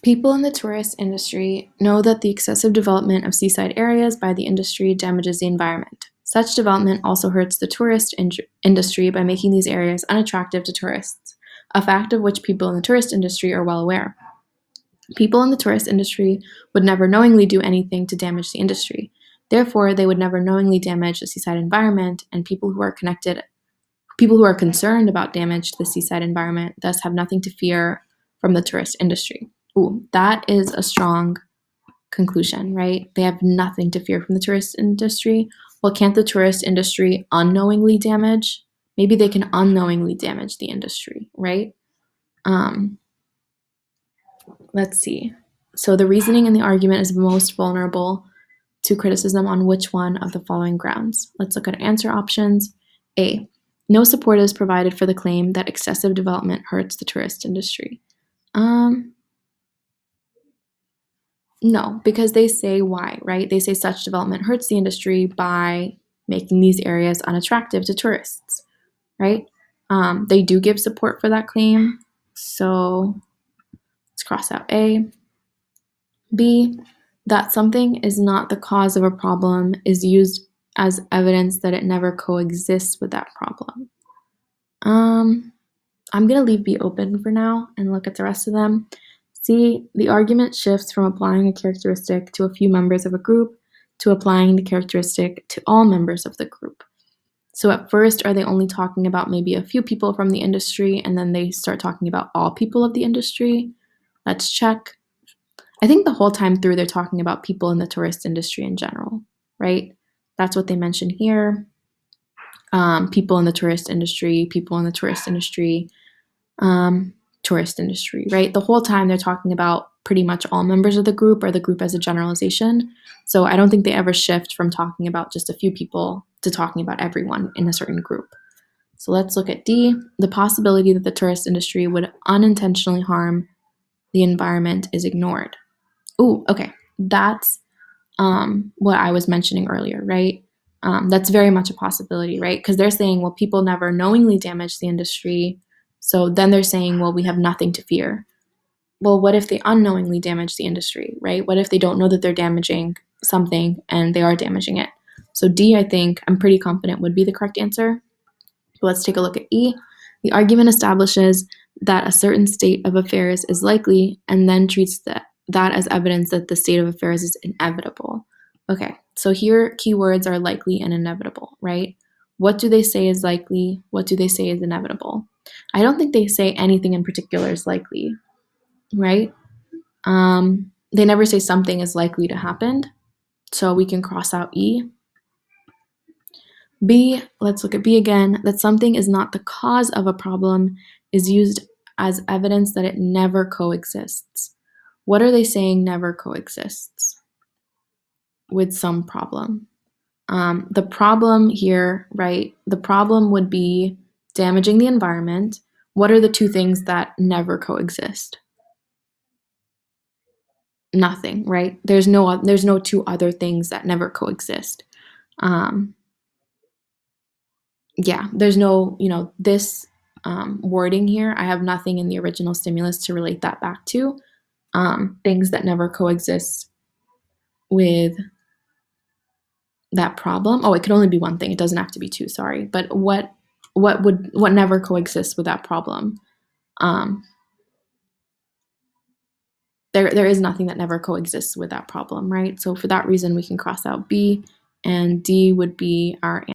People in the tourist industry know that the excessive development of seaside areas by the industry damages the environment. Such development also hurts the tourist industry by making these areas unattractive to tourists, a fact of which people in the tourist industry are well aware. People in the tourist industry would never knowingly do anything to damage the industry. Therefore, they would never knowingly damage the seaside environment, and people who are concerned about damage to the seaside environment thus have nothing to fear from the tourist industry. Ooh, that is a strong conclusion, right? They have nothing to fear from the tourist industry. Well, can't the tourist industry unknowingly damage? Maybe they can unknowingly damage the industry, right? Let's see. So the reasoning in the argument is most vulnerable to criticism on which one of the following grounds? Let's look at answer options. A, no support is provided for the claim that excessive development hurts the tourist industry. No, because they say why, right? They say such development hurts the industry by making these areas unattractive to tourists, right? They do give support for that claim. So let's cross out A. B, that something is not the cause of a problem is used as evidence that it never coexists with that problem. I'm going to leave B open for now and look at the rest of them. C, the argument shifts from applying a characteristic to a few members of a group to applying the characteristic to all members of the group. So at first, are they only talking about maybe a few people from the industry, and then they start talking about all people of the industry? Let's check. I think the whole time through, they're talking about people in the tourist industry in general, right? That's what they mention here. People in the tourist industry, tourist industry, right? The whole time they're talking about pretty much all members of the group or the group as a generalization. So I don't think they ever shift from talking about just a few people to talking about everyone in a certain group. So let's look at D. The possibility that the tourist industry would unintentionally harm the environment is ignored. Ooh, okay. That's what I was mentioning earlier, right? That's very much a possibility, right? Because they're saying, well, people never knowingly damage the industry. So then they're saying, well, we have nothing to fear. Well, what if they unknowingly damage the industry, right? What if they don't know that they're damaging something and they are damaging it? So D, I think, I'm pretty confident would be the correct answer. So let's take a look at E. The argument establishes that a certain state of affairs is likely and then treats that as evidence that the state of affairs is inevitable. Okay, so here keywords are likely and inevitable, right? What do they say is likely? What do they say is inevitable? I don't think they say anything in particular is likely, right? They never say something is likely to happen, so we can cross out E. B, let's look at B again, that something is not the cause of a problem is used as evidence that it never coexists. What are they saying never coexists with some problem? The problem here, right, the problem would be damaging the environment. What are the two things that never coexist? Nothing, right? There's no two other things that never coexist. Yeah, there's no, this wording here. I have nothing in the original stimulus to relate that back to. Things that never coexist with that problem. Oh, it could only be one thing. It doesn't have to be two, sorry. But what never coexists with that problem? There is nothing that never coexists with that problem, right? So for that reason, we can cross out B, and D would be our answer.